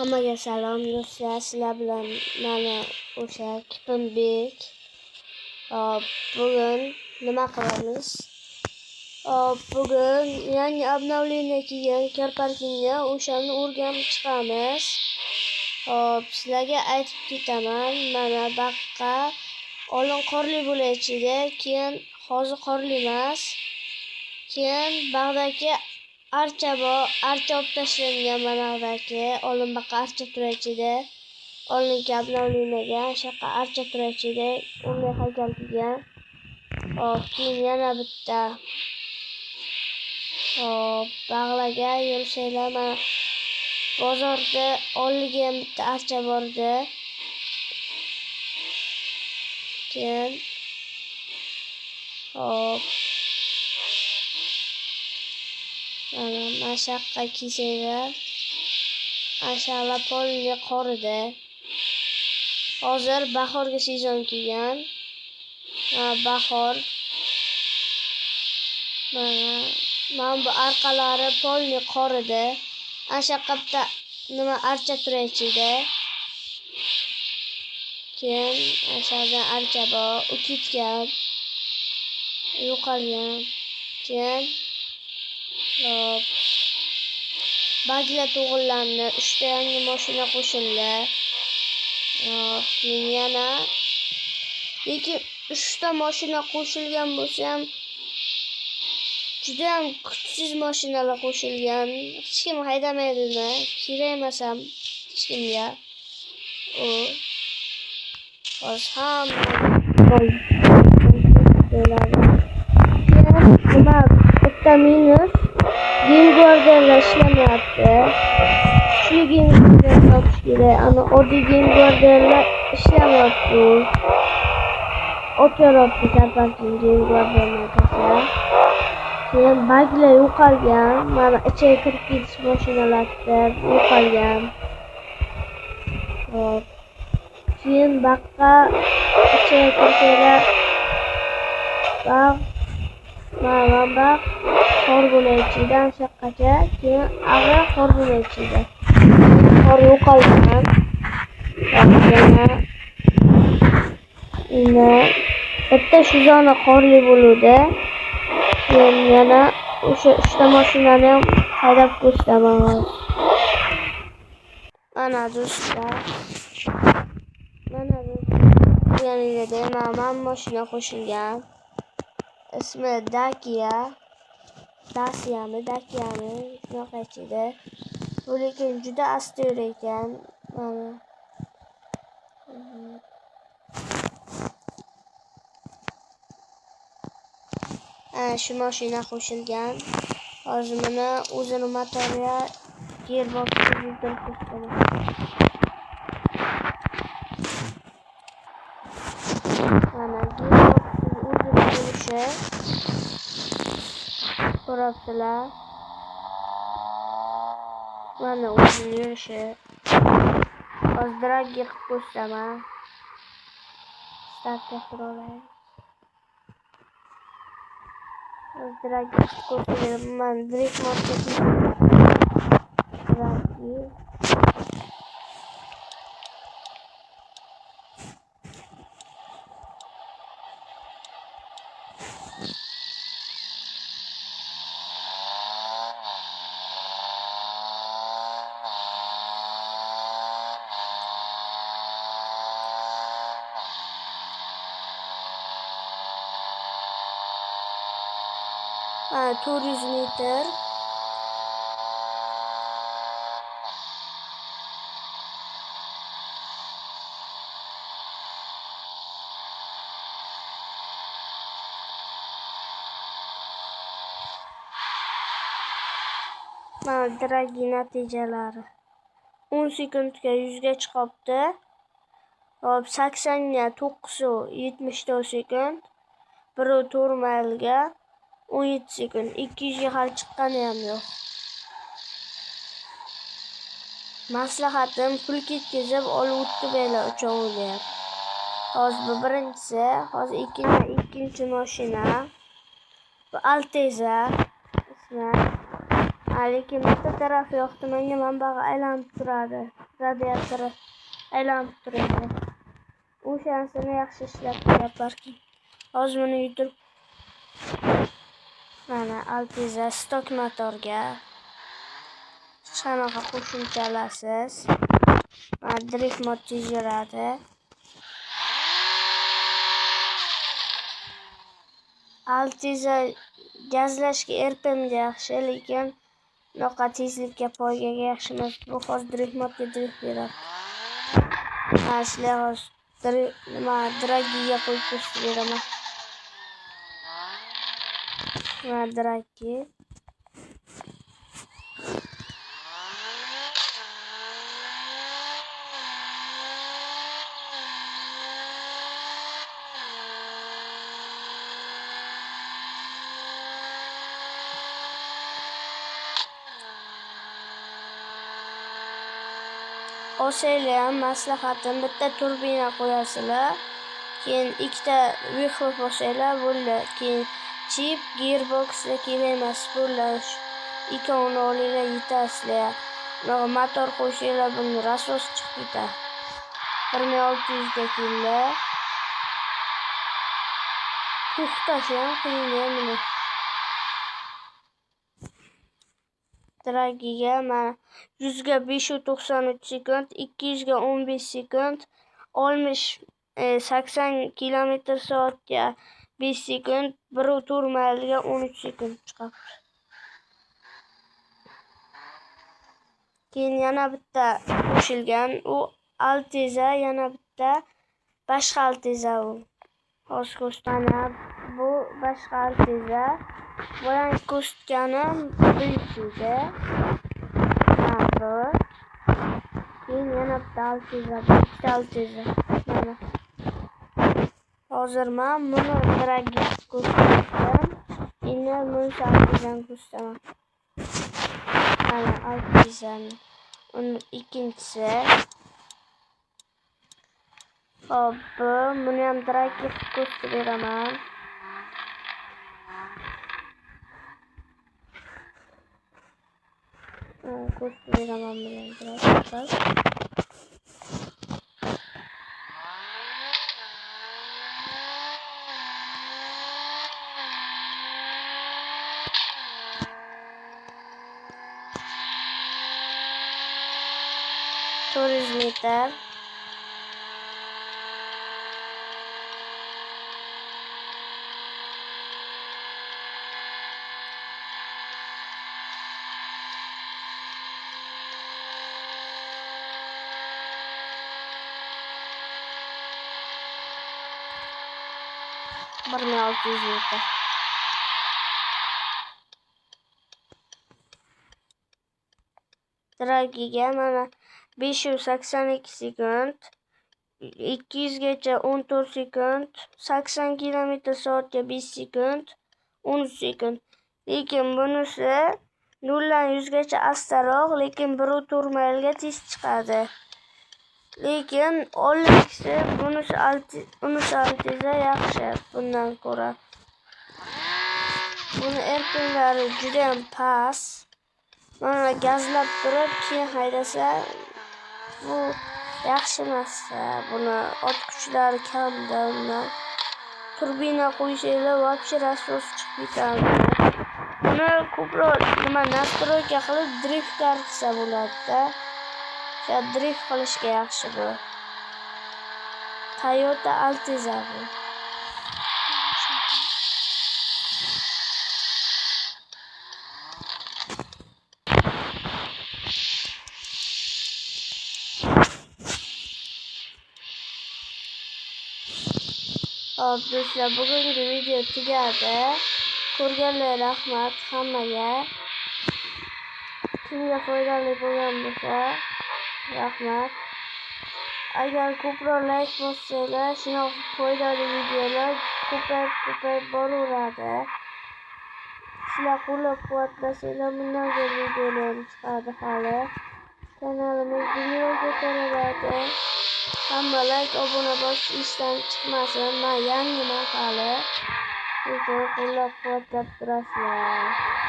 Hammaga salom do'stlar, sizlar bilan mana o'sha Kipimbek. Bugun nima qilamiz? Bugun yangi obnovleniya kelgan karparkinga o'shani o'rganib chiqamiz. Sizlarga aytib ketaman. Mana baqqa oldin qorli bo'lachida, keyin hozir qorli emas. Keyin bag'dagi archa bor, archa olib tashlangan manadagi. Oldin baqqa archa turachida. Oldingi obnovleniyaga shaqa archa turachida, unday haykal kelgan. Keyin yana bitta bag'laga yursanglar, mana bozorda oldiga ham bitta archa bor edi. Keyin mana mashaqqa kiysanglar, ashalla polni qorida. Hozir bahorga sezon kelgan. Bahor. Mana bu orqalari polni qorida. Ashaqqa bitta nima archa turachida. Keyin ashaqda archa bor, u ketgan, yo'qolgan. Keyin baglar to'g'rilandi, 3 ta yangi mashina qo'shildi. Keyin yana lekin 3 ta mashina qo'shilgan bo'lsa ham juda ham kuchsiz mashinalar qo'shilgan. Hech kim haydamaydi-da, kerak emas ham hech kimga. Hozir hamma nima bitta minus Gamegwardiyalar ishlamayapti. Shu Gamegwardiyalar topish kerak. Ana oddiy Gamegwardiyalar ishlamayapti. O'tyapti karparking Gamegwardiyalar tasa. Keyin baglar yo'qolgan. Mana ichiga kirib ketish mashinalarida yo'qolgan. Keyin baqqa ichiga kirsanglar, baq qor bo'lachida shaqqacha, keyin ag'i qor bo'lachida. Qor yo'qolgan. Yana bitta shu zona qorli bo'luvdi. Keyin yana o'sha 3 ta mashinani ham haydab ko'rsataman. Mana do'stlar. Mana yanada mana mashina qo'shilgan. Ismi Dacia'mi, shunaqa ichida. Lekin juda asta yurar ekan. Shu mashina qo'shilgan. Hozir mana o'zini motoriga gearboxni yurtirib ko'rsataman. Mana gearboxni o'zini bo'lishi ko'rasizlar. Mana o'zini yurishi. Hozir dragga qilib ko'rsataman. Startga turolay. Dragga qilib ko'rsataman. Mana drag modga draggi. Mana 400 metr. Mana draggi natijalari. 10 sekundga 100 ga chiqibdi. 80 ga 974 sekund. 1.4 maylga 17 sekund. 200 ga hali chiqqani ham yo'q. Maslahatim pul ketkazib olib o'tibinglar uchovini ham. Hozir bu birinchisi, hozir ikkinchi mashina. Bu Alteza ismi. lekin bitta tarafi yoqdi menga, manbaga aylanib turadi. radiatori aylanib turadi. O'shansini yaxshi ishlab qo'yaplarki. Hozir buni yuturib mana Alpiza stok motorga qanaqa qo'shimchalasiz. Mana drift mod tez yuradi. Alpiza gazlashga erpimga yaxshi, lekin bunaqa tezlikka poygaga yaxshi emas. Bu hozir drift modga drift beradi. Mana sizlar hozir dragiga qo'yib ko'rsatib beraman. Mana dragi. O'shalar ham maslahatim, bitta turbina qo'yasizlar, keyin ikkita vyuxlov o'shalar bo'ldi, keyin chip, gearboxda kerak emas bo'ldi. Ikkovini olinglar yetasizlar. Motor qo'shinglar, buni rasos chiqib ketadi. 1600 ga keldi. To'xtash ham qiyin buni. Dragiga mana 100 ga 593 sekund, 200 ga 15 sekund, 80 km/soatga 5 sekund, 1.4 maylga 13 sekund chiqadi. Keyin yana bitta qo'shilgan, u Alpiza, yana bitta boshqa Alpiza u. Hozir ko'rsataman, bu boshqa Alpiza. Boyan ko'rsatganim buyukda. Bu. Keyin yana bitta Alpiza, mana. Hozir men buni dragi ko'rsatdim. Endi buni Alpizani ko'rsataman. Mana Alpizani. Uni ikkinchisi. Hop, buni ham dragi ko'rsatib beraman. Ko'rsatib beraman bilan dragi. Meter. meter. Dragiga mana 582 sekund, 200 gacha 14 sekund, 80 km/soatga 5 sekund, 13 sekund. Lekin bunisi 0 dan 100 gacha astaroq, lekin 1.4 maylga tez chiqadi. Lekin oldingisi bunisi Alpiza yaxshi bundan ko'ra. Buni erkinlari juda ham past. Mana gazlab turib, keyin haydasa bu yaxshi emas. Buni ot kuchlari kamda, undan turbina qo'yishinglar вообще rasos chiqib ketadi. Buni ko'proq nastroyka qilib driftga qilsa bo'ladi-da. Ya drift qilishga yaxshi bu. Toyota Alpiza bu. Hop, do'stlar, bugungi video tugadi. Ko'rganlar rahmat hammaga. Kimga foydali bo'lgan bo'lsa, rahmat. Agar ko'proq like bossanglar, shunaqa foydali videolar ko'payib boraveradi. Sizlar qo'llab-quvvatlasanglar, bundan ko'ra videolar chiqadi hali. Kanalimiz dunyoga ko'tariladi. Hamma like, obuna bosish ishdan chiqmasin. Men yangiman hali. Qo'llab-quvvatlab turasizlar.